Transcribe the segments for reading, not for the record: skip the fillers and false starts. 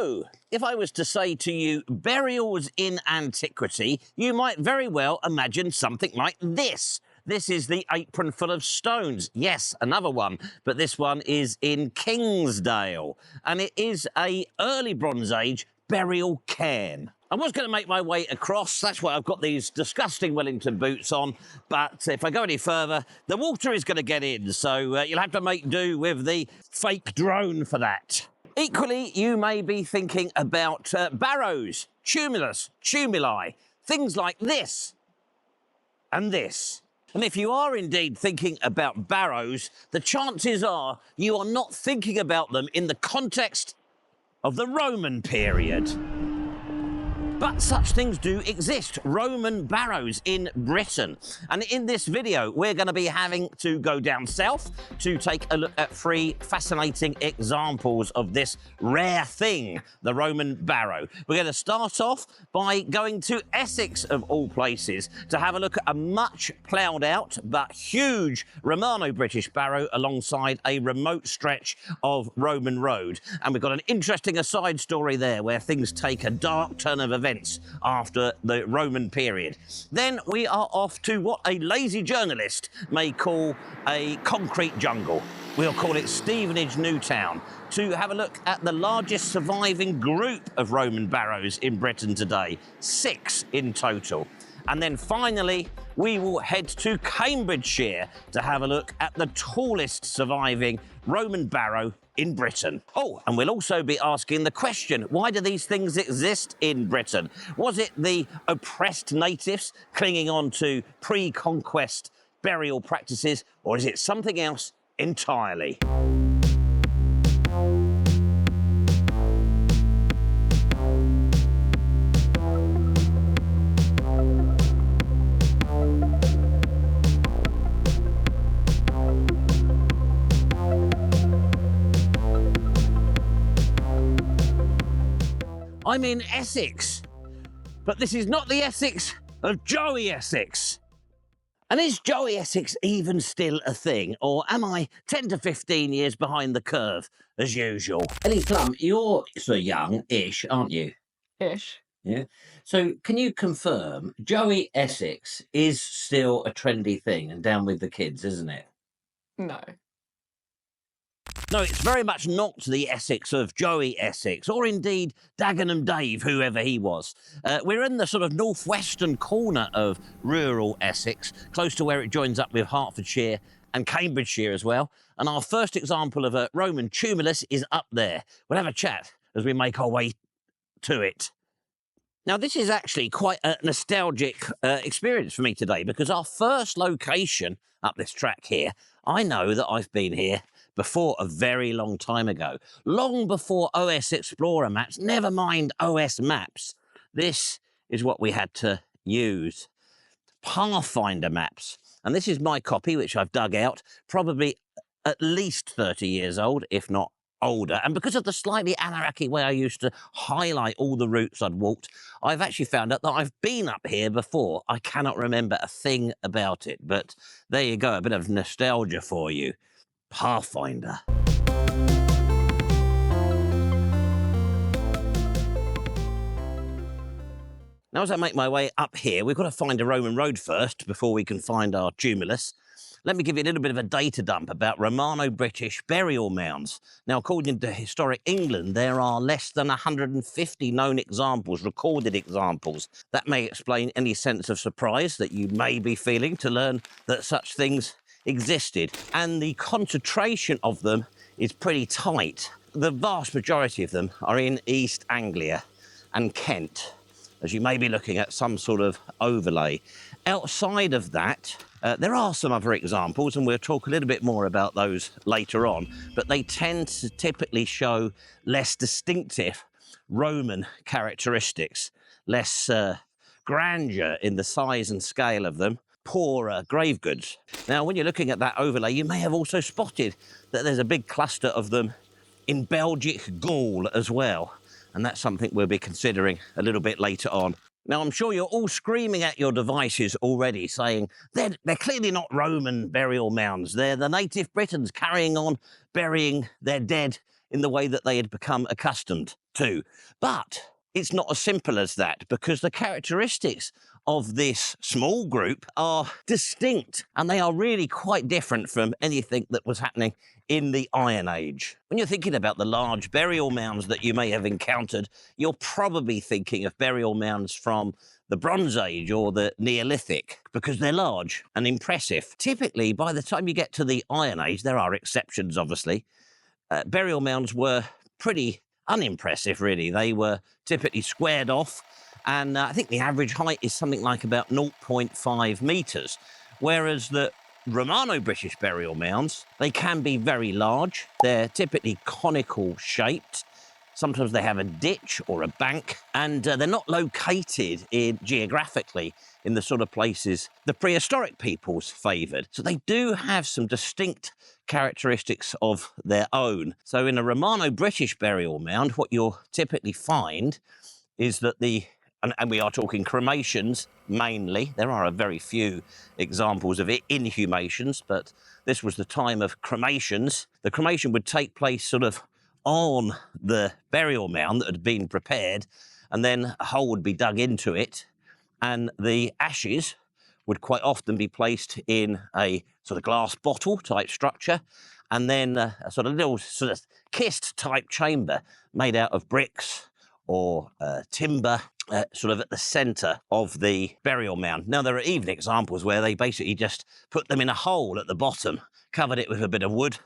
So, if I was to say to you, burials in antiquity, you might very well imagine something like this. This is the apron full of stones. Yes, another one, but this one is in Kingsdale, and it is a early Bronze Age burial cairn. I was going to make my way across, that's why I've got these disgusting Wellington boots on, but if I go any further, the water is going to get in, so you'll have to make do with the fake drone for that. Equally, you may be thinking about barrows, tumulus, tumuli, things like this and this. And if you are indeed thinking about barrows, the chances are you are not thinking about them in the context of the Roman period. But such things do exist, Roman barrows in Britain. And in this video, we're going to be having to go down south to take a look at 3 fascinating examples of this rare thing, the Roman barrow. We're going to start off by going to Essex, of all places, to have a look at a much ploughed out but huge Romano-British barrow alongside a remote stretch of Roman road. And we've got an interesting aside story there where things take a dark turn of events after the Roman period. Then we are off to what a lazy journalist may call a concrete jungle. We'll call it Stevenage Newtown, to have a look at the largest surviving group of Roman barrows in Britain today, 6 in total. And then finally, we will head to Cambridgeshire to have a look at the tallest surviving Roman barrow in Britain. Oh, and we'll also be asking the question, why do these things exist in Britain? Was it the oppressed natives clinging on to pre-conquest burial practices, or is it something else entirely? I'm in Essex, but this is not the Essex of Joey Essex. And is Joey Essex even still a thing, or am I 10 to 15 years behind the curve, as usual? Ellie Plum, you're so young-ish, aren't you? Ish. Yeah. So can you confirm Joey Essex is still a trendy thing and down with the kids, isn't it? No. No, it's very much not the Essex of Joey Essex, or indeed Dagenham Dave, whoever he was. We're in the sort of northwestern corner of rural Essex, close to where it joins up with Hertfordshire and Cambridgeshire as well. And our first example of a Roman tumulus is up there. We'll have a chat as we make our way to it. Now, this is actually quite a nostalgic experience for me today, because our first location up this track here, I know that I've been here before a very long time ago, long before OS Explorer maps, never mind OS maps. This is what we had to use, Pathfinder maps. And this is my copy, which I've dug out, probably at least 30 years old, if not older. And because of the slightly anarchic way I used to highlight all the routes I'd walked, I've actually found out that I've been up here before. I cannot remember a thing about it, but there you go, a bit of nostalgia for you. Pathfinder. Now, as I make my way up here, we've got to find a Roman road first before we can find our tumulus. Let me give you a little bit of a data dump about Romano-British burial mounds. Now, according to Historic England, there are less than 150 known examples, recorded examples. That may explain any sense of surprise that you may be feeling to learn that such things existed, and the concentration of them is pretty tight. The vast majority of them are in East Anglia and Kent, as you may be looking at some sort of overlay. Outside of that, there are some other examples, and we'll talk a little bit more about those later on, but they tend to typically show less distinctive Roman characteristics, less grandeur in the size and scale of them, poorer grave goods. Now, when you're looking at that overlay, you may have also spotted that there's a big cluster of them in Belgic Gaul as well, and that's something we'll be considering a little bit later on. Now, I'm sure you're all screaming at your devices already, saying they're clearly not Roman burial mounds. They're the native Britons carrying on burying their dead in the way that they had become accustomed too. But it's not as simple as that, because the characteristics of this small group are distinct, and they are really quite different from anything that was happening in the Iron Age. When you're thinking about the large burial mounds that you may have encountered, you're probably thinking of burial mounds from the Bronze Age or the Neolithic, because they're large and impressive. Typically, by the time you get to the Iron Age, there are exceptions, obviously, burial mounds were pretty unimpressive, really. They were typically squared off, and I think the average height is something like about 0.5 metres, whereas the Romano-British burial mounds, they can be very large. They're typically conical shaped. Sometimes they have a ditch or a bank, and they're not located geographically in the sort of places the prehistoric peoples favoured. So they do have some distinct characteristics of their own. So in a Romano-British burial mound, what you'll typically find is that and we are talking cremations mainly. There are a very few examples of inhumations, but this was the time of cremations. The cremation would take place sort of on the burial mound that had been prepared, and then a hole would be dug into it, and the ashes would quite often be placed in a sort of glass bottle type structure, and then a sort of little sort of kist type chamber made out of bricks or timber, sort of at the centre of the burial mound. Now, there are even examples where they basically just put them in a hole at the bottom, covered it with a bit of wood,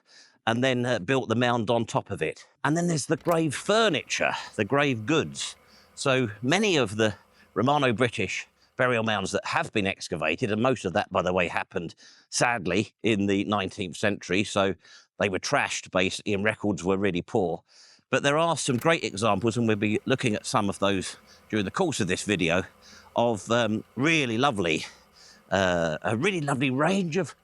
and then built the mound on top of it. And then there's the grave furniture, the grave goods. So many of the Romano-British burial mounds that have been excavated, and most of that, by the way, happened, sadly, in the 19th century, so they were trashed, basically, and records were really poor. But there are some great examples, and we'll be looking at some of those during the course of this video, of a really lovely range of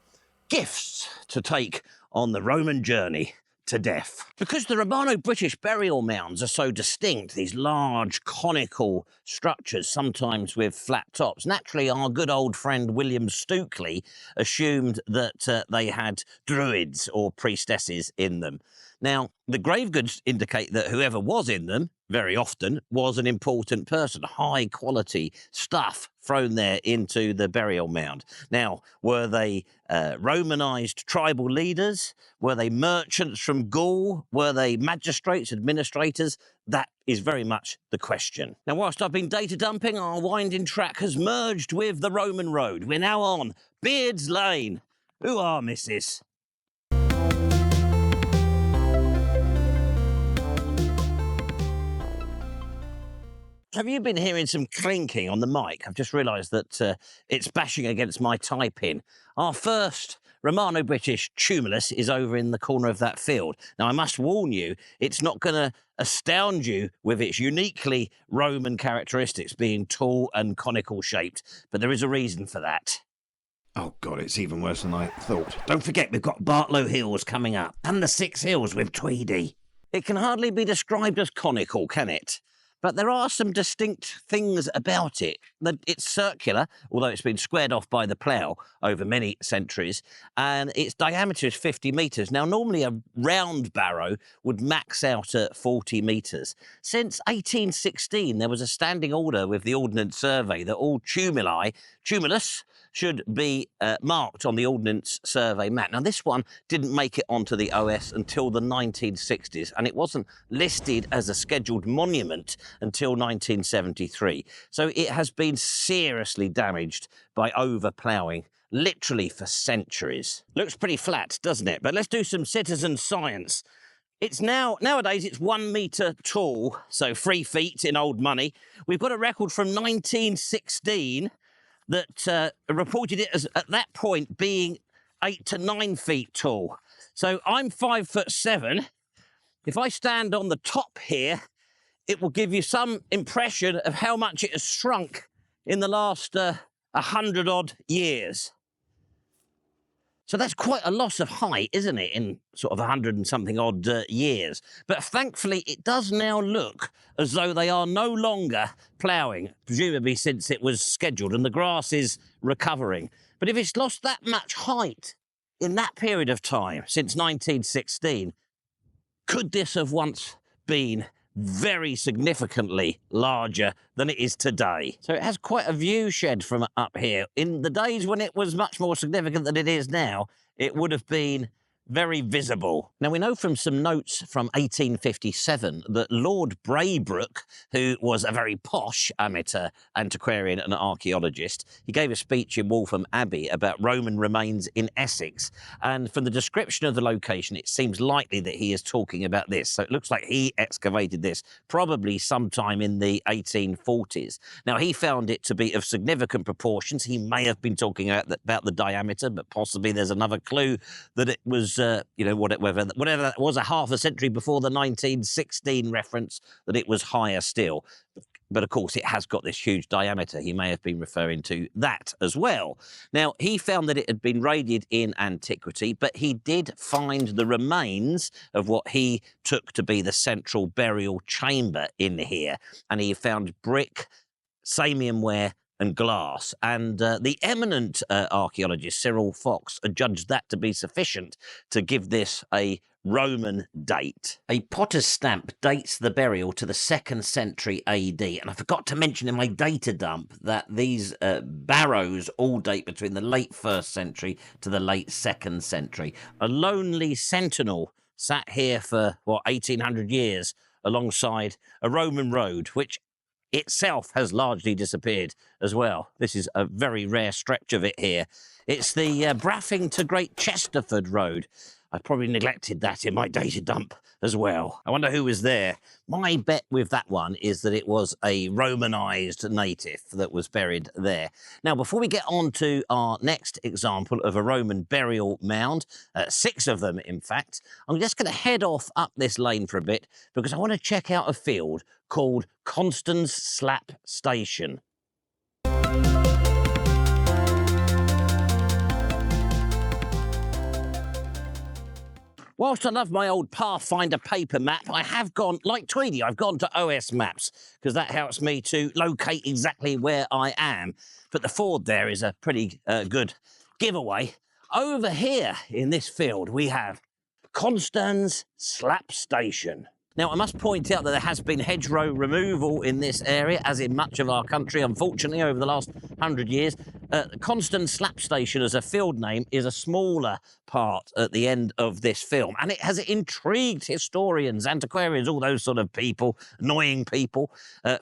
gifts to take on the Roman journey to death. Because the Romano-British burial mounds are so distinct, these large conical structures, sometimes with flat tops, naturally our good old friend William Stukeley assumed that they had druids or priestesses in them. Now, the grave goods indicate that whoever was in them, very often, was an important person, high quality stuff thrown there into the burial mound. Now, were they Romanised tribal leaders? Were they merchants from Gaul? Were they magistrates, administrators? That is very much the question. Now, whilst I've been data dumping, our winding track has merged with the Roman road. We're now on Beard's Lane. Who are missus? Have you been hearing some clinking on the mic? I've just realised that it's bashing against my tie-pin. Our first Romano-British tumulus is over in the corner of that field. Now, I must warn you, it's not going to astound you with its uniquely Roman characteristics, being tall and conical shaped, but there is a reason for that. Oh, God, it's even worse than I thought. Don't forget, we've got Bartlow Hills coming up, and the 6 Hills with Tweedy. It can hardly be described as conical, can it? But there are some distinct things about it. It's circular, although it's been squared off by the plough over many centuries, and its diameter is 50 metres. Now, normally a round barrow would max out at 40 metres. Since 1816, there was a standing order with the Ordnance Survey that all tumulus, should be marked on the Ordnance Survey map. Now, this one didn't make it onto the OS until the 1960s, and it wasn't listed as a scheduled monument until 1973. So it has been seriously damaged by over-ploughing, literally for centuries. Looks pretty flat, doesn't it? But let's do some citizen science. Nowadays, it's 1 metre tall, so 3 feet in old money. We've got a record from 1916 that reported it as, at that point, being 8 to 9 feet tall. So I'm 5'7". If I stand on the top here, it will give you some impression of how much it has shrunk in the last 100-odd years. So that's quite a loss of height, isn't it, in sort of 100 and something odd years. But thankfully, it does now look as though they are no longer ploughing, presumably since it was scheduled, and the grass is recovering. But if it's lost that much height in that period of time, since 1916, could this have once been very significantly larger than it is today. So it has quite a view shed from up here. In the days when it was much more significant than it is now, it would have been very visible. Now, we know from some notes from 1857 that Lord Braybrooke, who was a very posh amateur antiquarian and archaeologist, he gave a speech in Waltham Abbey about Roman remains in Essex. And from the description of the location, it seems likely that he is talking about this. So it looks like he excavated this probably sometime in the 1840s. Now, he found it to be of significant proportions. He may have been talking about the diameter, but possibly there's another clue that it was whatever that was, a half a century before the 1916 reference, that it was higher still. But of course, it has got this huge diameter. He may have been referring to that as well. Now, he found that it had been raided in antiquity, but he did find the remains of what he took to be the central burial chamber in here. And he found brick, Samian ware, and glass. And the eminent archaeologist Cyril Fox adjudged that to be sufficient to give this a Roman date. A potter's stamp dates the burial to the 2nd century AD. And I forgot to mention in my data dump that these barrows all date between the late 1st century to the late 2nd century. A lonely sentinel sat here for, 1800 years alongside a Roman road, which itself has largely disappeared as well. This is a very rare stretch of it here. It's the Braughing to Great Chesterford Road. I probably neglected that in my data dump as well. I wonder who was there. My bet with that one is that it was a Romanised native that was buried there. Now, before we get on to our next example of a Roman burial mound, 6 of them, in fact, I'm just going to head off up this lane for a bit because I want to check out a field called Constans Slap Station. Whilst I love my old Pathfinder paper map, I have gone, like Tweedy, I've gone to OS Maps because that helps me to locate exactly where I am. But the ford there is a pretty good giveaway. Over here in this field, we have Constans Slap Station. Now, I must point out that there has been hedgerow removal in this area, as in much of our country, unfortunately, over the last 100 years. Constans Slap Station as a field name is a smaller part at the end of this film, and it has intrigued historians, antiquarians, all those sort of people, annoying people,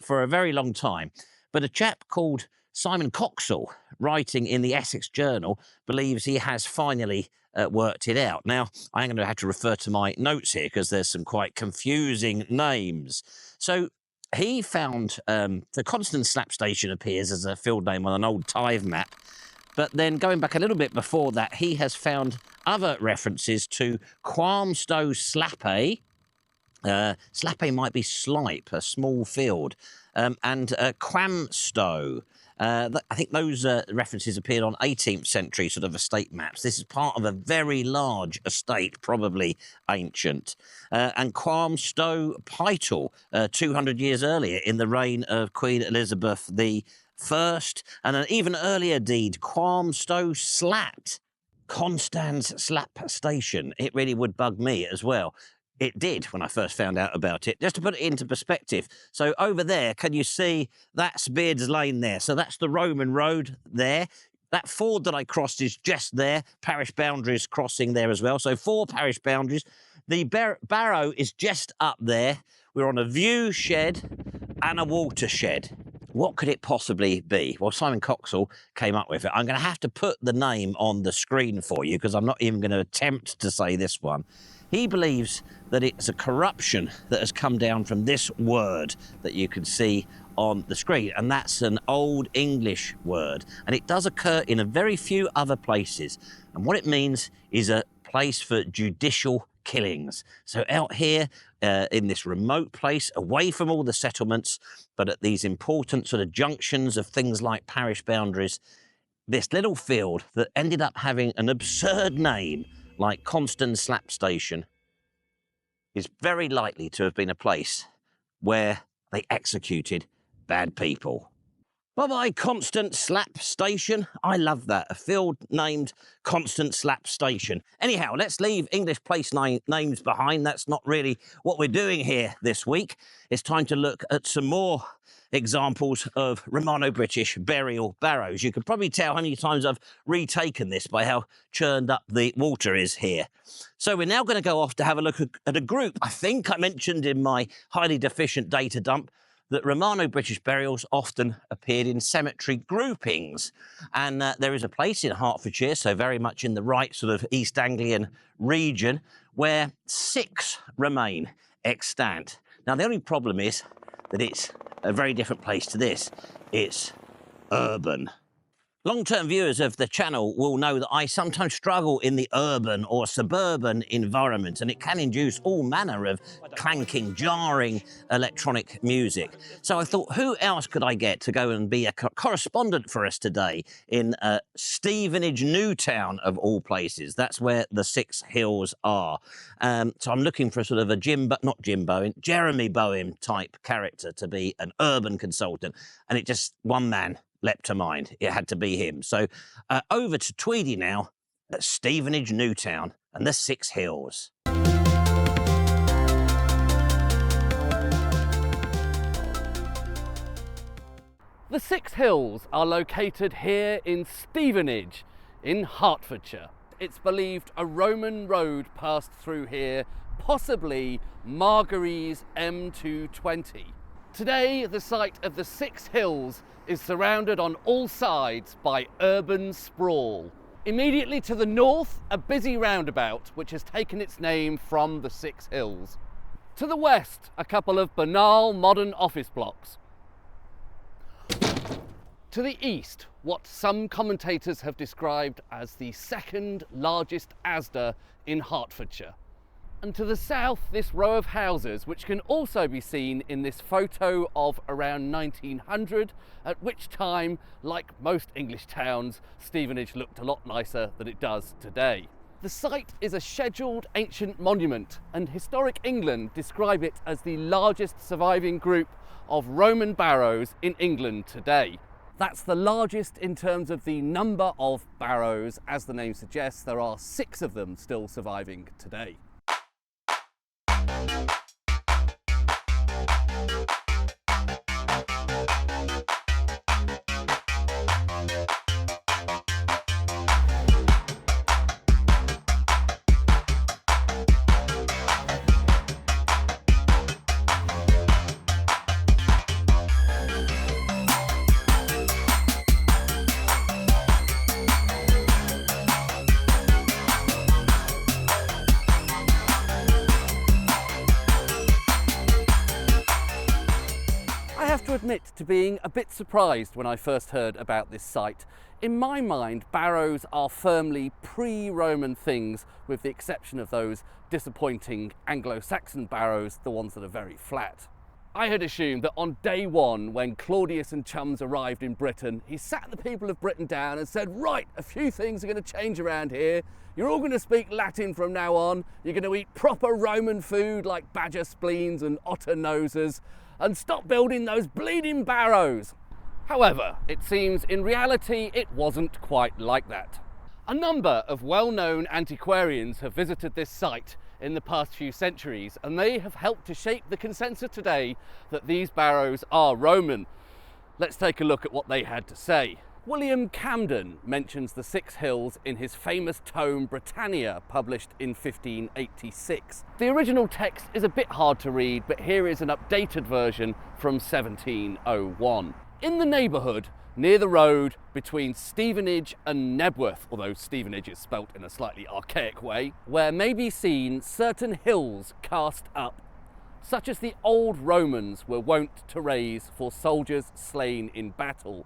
for a very long time. But a chap called Simon Coxall, writing in the Essex Journal, believes he has finally worked it out. Now, I'm going to have to refer to my notes here because there's some quite confusing names. So he found the Constans Slap Station appears as a field name on an old tithe map, but then going back a little bit before that, he has found other references to Quamstow Slappe. Slappe might be slipe, a small field, and Quamstow. I think those references appeared on 18th century sort of estate maps. This is part of a very large estate, probably ancient. And Quamstow Pytal, 200 years earlier in the reign of Queen Elizabeth I, and an even earlier deed, Quamstow Slat, Constans Slap Station. It really would bug me as well. It did when I first found out about it. Just to put it into perspective, so over there, can you see that's Beard's Lane there? So that's the Roman road there. That ford that I crossed is just there. Parish boundaries crossing there as well. So 4 parish boundaries. The Barrow is just up there. We're on a view shed and a watershed. What could it possibly be? Well, Simon Coxall came up with it. I'm going to have to put the name on the screen for you because I'm not even going to attempt to say this one. He believes that it's a corruption that has come down from this word that you can see on the screen, and that's an Old English word, and it does occur in a very few other places, and what it means is a place for judicial killings. So out here in this remote place, away from all the settlements, but at these important sort of junctions of things like parish boundaries, this little field that ended up having an absurd name like Constans Slap Station is very likely to have been a place where they executed bad people. Bye-bye, Constans Slap Station. I love that, a field named Constans Slap Station. Anyhow, let's leave English place names behind. That's not really what we're doing here this week. It's time to look at some more examples of Romano-British burial barrows. You can probably tell how many times I've retaken this by how churned up the water is here. So we're now going to go off to have a look at a group. I think I mentioned in my highly deficient data dump that Romano-British burials often appeared in cemetery groupings. And there is a place in Hertfordshire, so very much in the right sort of East Anglian region, where 6 remain extant. Now, the only problem is that it's a very different place to this. It's urban. Long-term viewers of the channel will know that I sometimes struggle in the urban or suburban environment, and it can induce all manner of clanking, jarring electronic music. So I thought, who else could I get to go and be a correspondent for us today in Stevenage, Newtown, of all places? That's where the 6 hills are. So I'm looking for a sort of a Jeremy Bowen type character to be an urban consultant, and it just, one man leapt to mind. It had to be him. So over to Tweedy now at Stevenage, Newtown and the 6 hills. The 6 hills are located here in Stevenage in Hertfordshire. It's believed a Roman road passed through here, possibly Margary's M220. Today, the site of the 6 hills is surrounded on all sides by urban sprawl. Immediately to the north, a busy roundabout which has taken its name from the 6 hills. To the west, a couple of banal modern office blocks. To the east, what some commentators have described as the 2nd largest Asda in Hertfordshire. And to the south, this row of houses, which can also be seen in this photo of around 1900, at which time, like most English towns, Stevenage looked a lot nicer than it does today. The site is a scheduled ancient monument, and Historic England describe it as the largest surviving group of Roman barrows in England today. That's the largest in terms of the number of barrows. As the name suggests, there are 6 of them still surviving today. Admit to being a bit surprised when I first heard about this site. In my mind, barrows are firmly pre-Roman things, with the exception of those disappointing Anglo-Saxon barrows, the ones that are very flat. I had assumed that on day 1, when Claudius and chums arrived in Britain, he sat the people of Britain down and said, right, a few things are going to change around here. You're all going to speak Latin from now on. You're going to eat proper Roman food like badger spleens and otter noses, and stop building those bleeding barrows. However, it seems in reality it wasn't quite like that. A number of well-known antiquarians have visited this site in the past few centuries, and they have helped to shape the consensus today that these barrows are Roman. Let's take a look at what they had to say. William Camden mentions the 6 hills in his famous tome Britannia, published in 1586. The original text is a bit hard to read, but here is an updated version from 1701. In the neighbourhood, near the road between Stevenage and Nebworth, although Stevenage is spelt in a slightly archaic way, where may be seen certain hills cast up, such as the old Romans were wont to raise for soldiers slain in battle,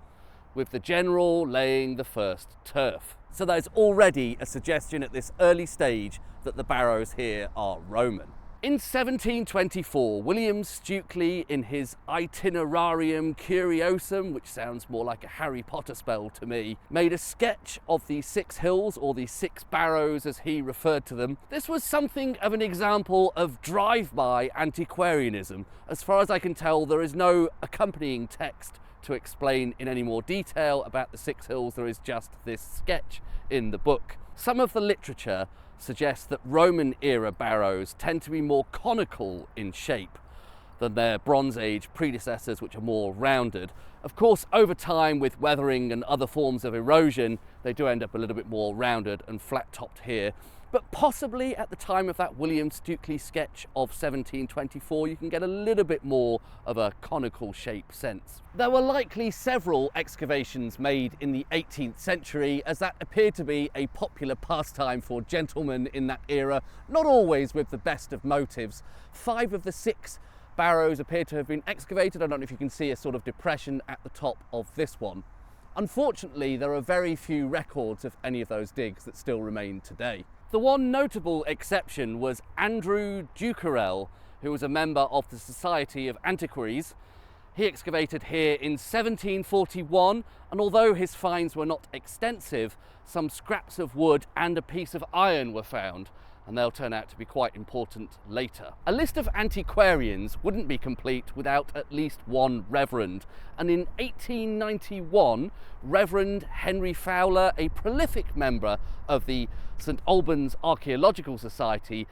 with the general laying the first turf. So there's already a suggestion at this early stage that the barrows here are Roman. In 1724, William Stukely, in his Itinerarium Curiosum, which sounds more like a Harry Potter spell to me, made a sketch of the 6 hills, or the 6 barrows as he referred to them. This was something of an example of drive-by antiquarianism. As far as I can tell, there is no accompanying text to explain in any more detail about the Six Hills. There is just this sketch in the book. Some of the literature suggests that Roman era barrows tend to be more conical in shape than their Bronze Age predecessors, which are more rounded. Of course, over time, with weathering and other forms of erosion, they do end up a little bit more rounded and flat-topped here. But possibly at the time of that William Stukely sketch of 1724, you can get a little bit more of a conical shape sense. There were likely several excavations made in the 18th century, as that appeared to be a popular pastime for gentlemen in that era, not always with the best of motives. 5 of the 6 barrows appear to have been excavated. I don't know if you can see a sort of depression at the top of this one. Unfortunately, there are very few records of any of those digs that still remain today. The one notable exception was Andrew Ducarel, who was a member of the Society of Antiquaries. He excavated here in 1741, and although his finds were not extensive, some scraps of wood and a piece of iron were found, and they'll turn out to be quite important later. A list of antiquarians wouldn't be complete without at least one reverend, and in 1891, Reverend Henry Fowler, a prolific member of the St Albans Archaeological Society,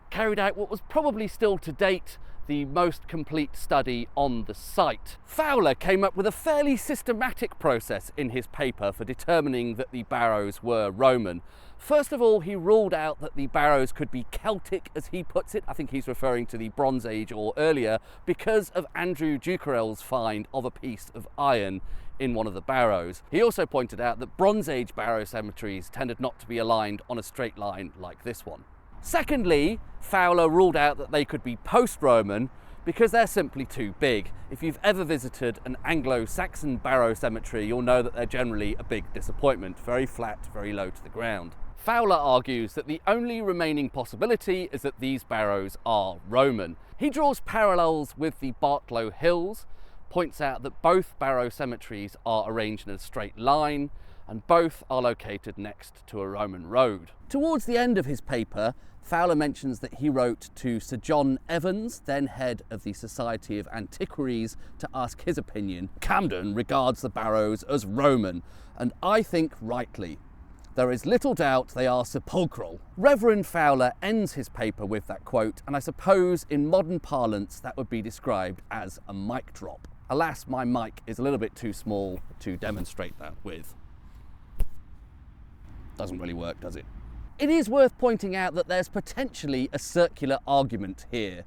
carried out what was probably still to date the most complete study on the site. Fowler came up with a fairly systematic process in his paper for determining that the barrows were Roman. First of all, he ruled out that the barrows could be Celtic, as he puts it. I think he's referring to the Bronze Age or earlier, because of Andrew Ducarel's find of a piece of iron in one of the barrows. He also pointed out that Bronze Age barrow cemeteries tended not to be aligned on a straight line like this one. Secondly, Fowler ruled out that they could be post-Roman because they're simply too big. If you've ever visited an Anglo-Saxon barrow cemetery, you'll know that they're generally a big disappointment, very flat, very low to the ground. Fowler argues that the only remaining possibility is that these barrows are Roman. He draws parallels with the Bartlow Hills, points out that both barrow cemeteries are arranged in a straight line, and both are located next to a Roman road. Towards the end of his paper, Fowler mentions that he wrote to Sir John Evans, then head of the Society of Antiquaries, to ask his opinion. Camden regards the barrows as Roman, and I think rightly. There is little doubt they are sepulchral. Reverend Fowler ends his paper with that quote, and I suppose in modern parlance that would be described as a mic drop. Alas, my mic is a little bit too small to demonstrate that with. Doesn't really work, does it? It is worth pointing out that there's potentially a circular argument here.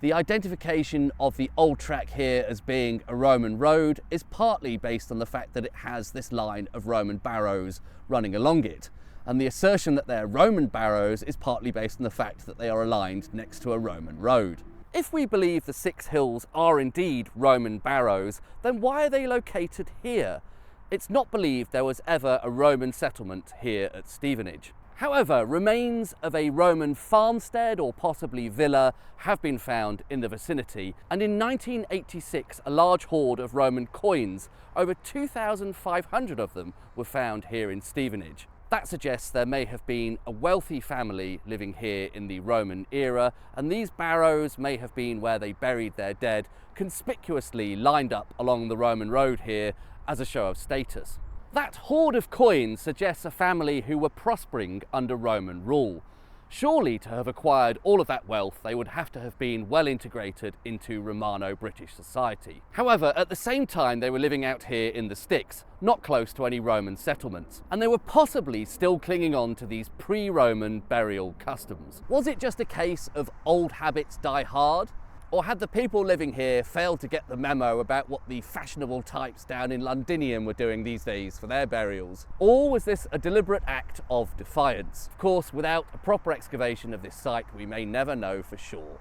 The identification of the old track here as being a Roman road is partly based on the fact that it has this line of Roman barrows running along it. And the assertion that they're Roman barrows is partly based on the fact that they are aligned next to a Roman road. If we believe the Six Hills are indeed Roman barrows, then why are they located here? It's not believed there was ever a Roman settlement here at Stevenage. However, remains of a Roman farmstead or possibly villa have been found in the vicinity, and in 1986 a large hoard of Roman coins, over 2,500 of them, were found here in Stevenage. That suggests there may have been a wealthy family living here in the Roman era, and these barrows may have been where they buried their dead, conspicuously lined up along the Roman road here as a show of status. That hoard of coins suggests a family who were prospering under Roman rule. Surely to have acquired all of that wealth, they would have to have been well integrated into Romano-British society. However, at the same time, they were living out here in the sticks, not close to any Roman settlements, and they were possibly still clinging on to these pre-Roman burial customs. Was it just a case of old habits die hard? Or had the people living here failed to get the memo about what the fashionable types down in Londinium were doing these days for their burials? Or was this a deliberate act of defiance? Of course, without a proper excavation of this site, we may never know for sure.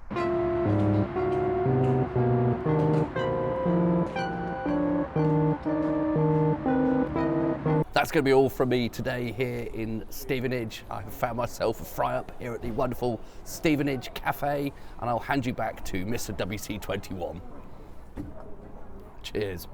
That's going to be all from me today here in Stevenage. I have found myself a fry-up here at the wonderful Stevenage Cafe, and I'll hand you back to Mr. WC21. Cheers.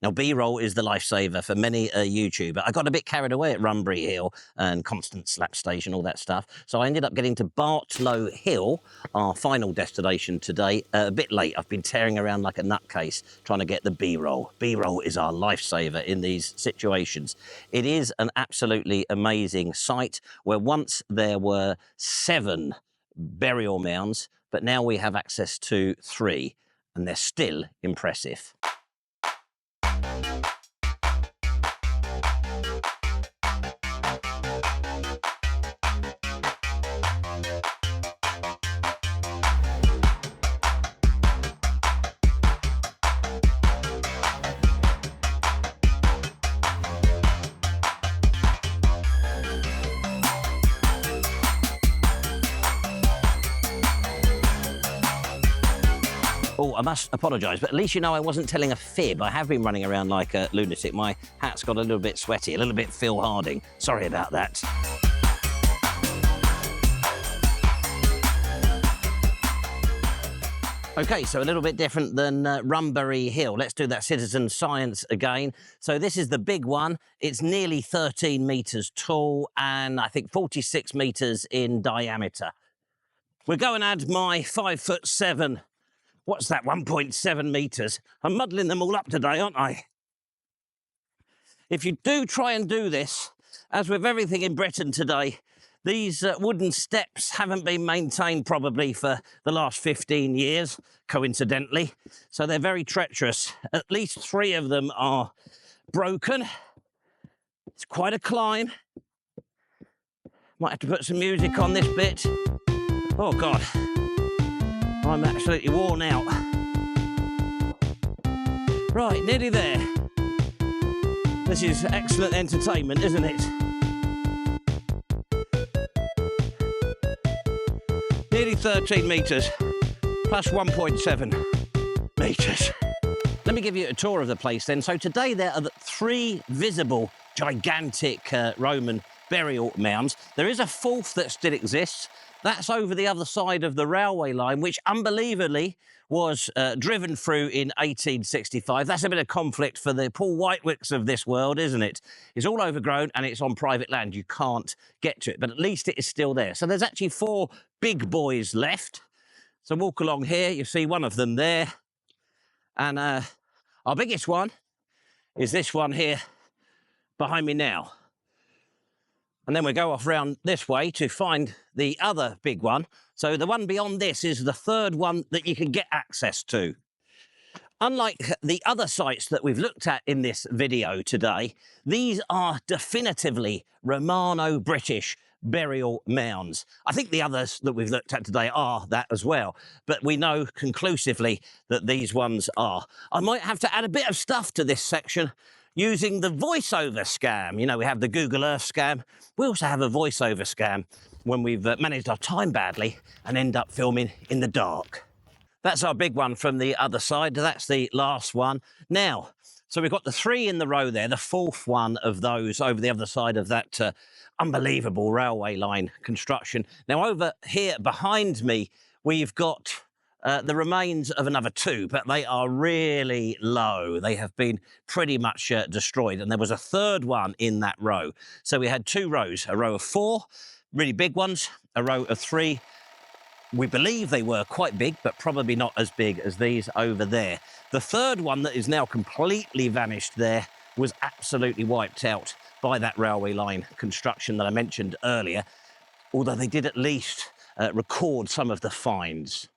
Now, B-roll is the lifesaver for many a YouTuber. I got a bit carried away at Rumberry Hill and Constans Slap Station, all that stuff. So I ended up getting to Bartlow Hill, our final destination today, a bit late. I've been tearing around like a nutcase trying to get the B-roll. B-roll is our lifesaver in these situations. It is an absolutely amazing site where once there were 7 burial mounds, but now we have access to 3, and they're still impressive. Oh, I must apologise, but at least you know I wasn't telling a fib. I have been running around like a lunatic. My hat's got a little bit sweaty, a little bit Phil Harding. Sorry about that. Okay, so a little bit different than Rumberry Hill. Let's do that citizen science again. So this is the big one. It's nearly 13 metres tall and I think 46 metres in diameter. We're going to add my 5'7". What's that, 1.7 metres? I'm muddling them all up today, aren't I? If you do try and do this, as with everything in Britain today, these wooden steps haven't been maintained probably for the last 15 years, coincidentally. So they're very treacherous. At least 3 of them are broken. It's quite a climb. Might have to put some music on this bit. Oh, God. I'm absolutely worn out. Right, nearly there. This is excellent entertainment, isn't it? Nearly 13 metres, plus 1.7 metres. Let me give you a tour of the place then. So today there are 3 visible gigantic Roman burial mounds. There is a 4th that still exists. That's over the other side of the railway line, which unbelievably was driven through in 1865. That's a bit of conflict for the Paul Whitewicks of this world, isn't it? It's all overgrown and it's on private land. You can't get to it, but at least it is still there. So there's actually 4 big boys left. So walk along here, you see one of them there. And our biggest one is this one here behind me now. And then we go off round this way to find the other big one. So the one beyond this is the 3rd one that you can get access to. Unlike the other sites that we've looked at in this video today, these are definitively Romano-British burial mounds. I think the others that we've looked at today are that as well, but we know conclusively that these ones are. I might have to add a bit of stuff to this section using the voiceover scam. You know, we have the Google Earth scam. We also have a voiceover scam when we've managed our time badly and end up filming in the dark. That's our big one from the other side. That's the last one. Now, so we've got the 3 in the row there, the 4th one of those over the other side of that unbelievable railway line construction. Now, over here behind me, we've got the remains of another 2, but they are really low. They have been pretty much destroyed, and there was a 3rd one in that row. So we had 2 rows, a row of 4 really big ones, a row of 3. We believe they were quite big, but probably not as big as these over there. The 3rd one that is now completely vanished there was absolutely wiped out by that railway line construction that I mentioned earlier, although they did at least record some of the finds.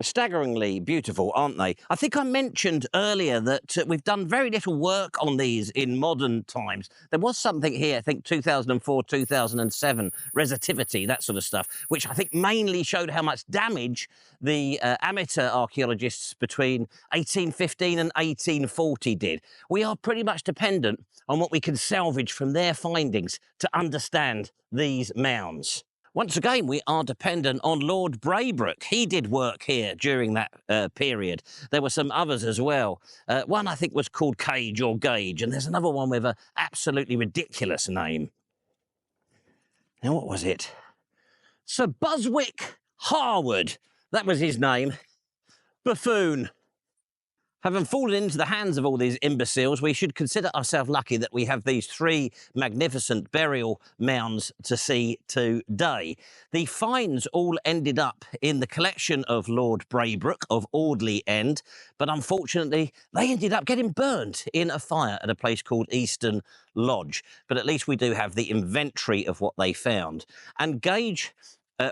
Staggeringly beautiful, aren't they? I think I mentioned earlier that we've done very little work on these in modern times. There was something here, I think 2004, 2007, resistivity, that sort of stuff, which I think mainly showed how much damage the amateur archaeologists between 1815 and 1840 did. We are pretty much dependent on what we can salvage from their findings to understand these mounds. Once again, we are dependent on Lord Braybrooke. He did work here during that period. There were some others as well. One, I think, was called Cage or Gage, and there's another one with an absolutely ridiculous name. Now, what was it? Sir Buswick Harwood. That was his name. Buffoon. Having fallen into the hands of all these imbeciles, we should consider ourselves lucky that we have these three magnificent burial mounds to see today. The finds all ended up in the collection of Lord Braybrooke of Audley End, but unfortunately they ended up getting burnt in a fire at a place called Easton Lodge. But at least we do have the inventory of what they found. And Gage,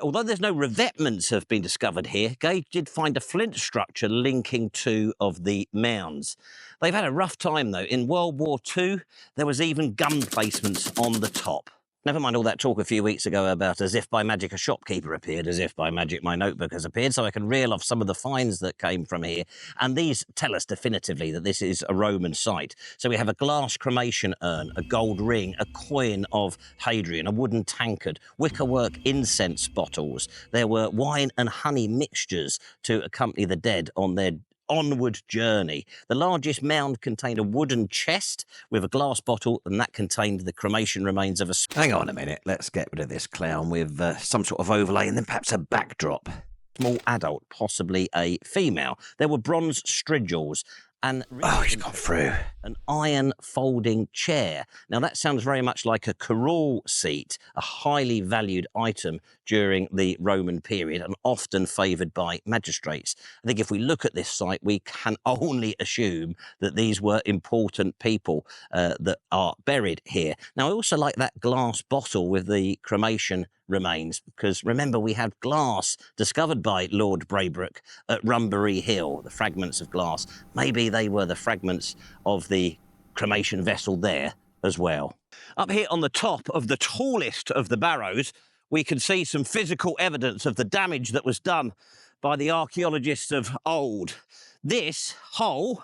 although there's no revetments have been discovered here, Gage did find a flint structure linking two of the mounds. They've had a rough time, though. In World War II, there was even gun placements on the top. Never mind all that talk a few weeks ago about as if by magic a shopkeeper appeared, as if by magic my notebook has appeared, so I can reel off some of the finds that came from here. And these tell us definitively that this is a Roman site. So we have a glass cremation urn, a gold ring, a coin of Hadrian, a wooden tankard, wickerwork incense bottles. There were wine and honey mixtures to accompany the dead on their onward journey. The largest mound contained a wooden chest with a glass bottle, and that contained the cremation remains of a... Hang on a minute, let's get rid of this clown with some sort of overlay and then perhaps a backdrop. Small adult, possibly a female. There were bronze strigils and... Oh, he's gone through. An iron folding chair. Now that sounds very much like a curule seat, a highly valued item during the Roman period and often favoured by magistrates. I think if we look at this site, we can only assume that these were important people that are buried here. Now I also like that glass bottle with the cremation remains, because remember we had glass discovered by Lord Braybrooke at Rumberry Hill, the fragments of glass. Maybe they were the fragments of the cremation vessel there as well. Up here on the top of the tallest of the barrows, we can see some physical evidence of the damage that was done by the archaeologists of old. This hole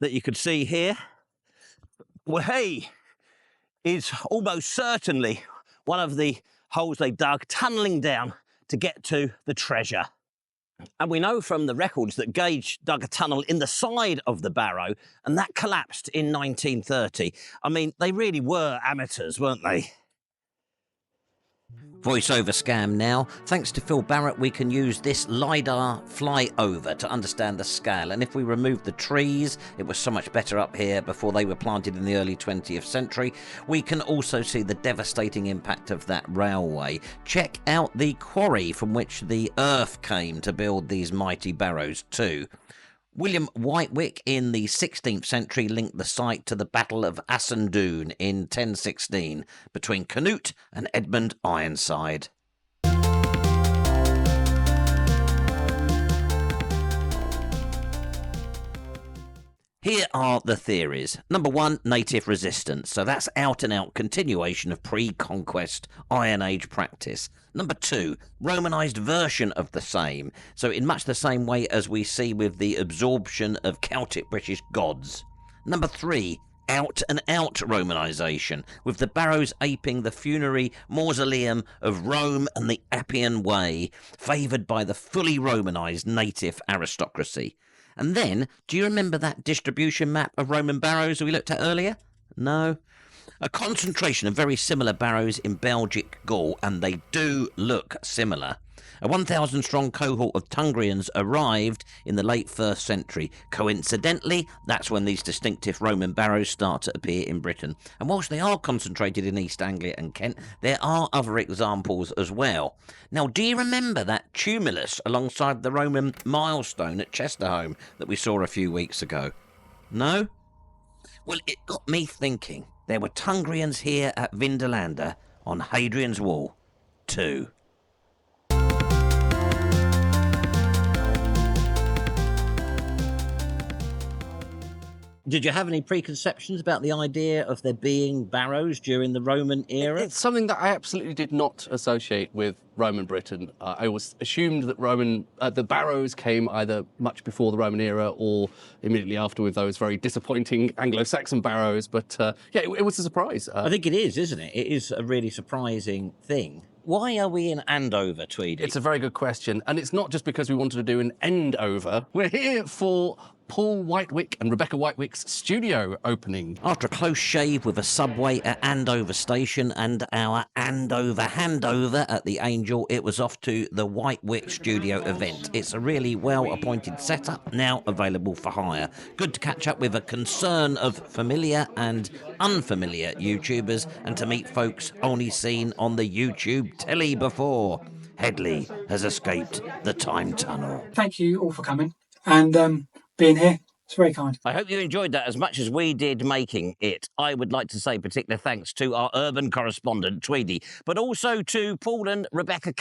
that you can see here, well, hey, is almost certainly one of the holes they dug, tunnelling down to get to the treasure. And we know from the records that Gage dug a tunnel in the side of the barrow, and that collapsed in 1930. I mean, they really were amateurs, weren't they? Voiceover scam now. Thanks to Phil Barrett, we can use this LiDAR flyover to understand the scale. And if we remove the trees, it was so much better up here before they were planted in the early 20th century. We can also see the devastating impact of that railway. Check out the quarry from which the earth came to build these mighty barrows too. William Whitewick in the 16th century linked the site to the Battle of Astonishing in 1016 between Canute and Edmund Ironside. Here are the theories. Number one, native resistance. So that's out-and-out continuation of pre-conquest Iron Age practice. Number two, Romanised version of the same. So in much the same way as we see with the absorption of Celtic British gods. Number three, out-and-out Romanisation, with the barrows aping the funerary mausoleum of Rome and the Appian Way, favoured by the fully Romanised native aristocracy. And then, do you remember that distribution map of Roman barrows we looked at earlier? No? A concentration of very similar barrows in Belgic Gaul, and they do look similar. A 1,000-strong cohort of Tungrians arrived in the late 1st century. Coincidentally, that's when these distinctive Roman barrows start to appear in Britain. And whilst they are concentrated in East Anglia and Kent, there are other examples as well. Now, do you remember that tumulus alongside the Roman milestone at Chesterhome that we saw a few weeks ago? No? Well, it got me thinking. There were Tungrians here at Vindolanda on Hadrian's Wall too. Did you have any preconceptions about the idea of there being barrows during the Roman era? It's something that I absolutely did not associate with Roman Britain. I always assumed that the barrows came either much before the Roman era or immediately after with those very disappointing Anglo-Saxon barrows. But yeah, it was a surprise. I think it is, isn't it? It is a really surprising thing. Why are we in Andover, Tweedy? It's a very good question. And it's not just because we wanted to do an end over. We're here for Paul Whitewick and Rebecca Whitewick's studio opening. After a close shave with a subway at Andover Station and our Andover handover at the Angel, it was off to the Whitewick studio event. It's a really well-appointed setup, now available for hire. Good to catch up with a concern of familiar and unfamiliar YouTubers and to meet folks only seen on the YouTube telly before. Hadley has escaped the time tunnel. Thank you all for coming and being here. It's very kind. I hope you enjoyed that as much as we did making it. I would like to say particular thanks to our urban correspondent, Tweedy, but also to Paul and Rebecca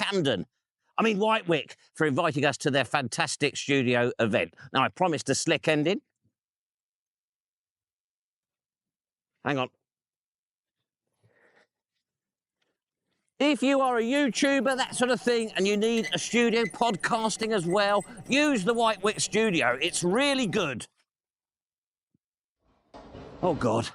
Whitewick, for inviting us to their fantastic studio event. Now, I promised a slick ending. Hang on. If you are a YouTuber, that sort of thing, and you need a studio, podcasting as well, use the Whitewick studio. It's really good. Oh, God.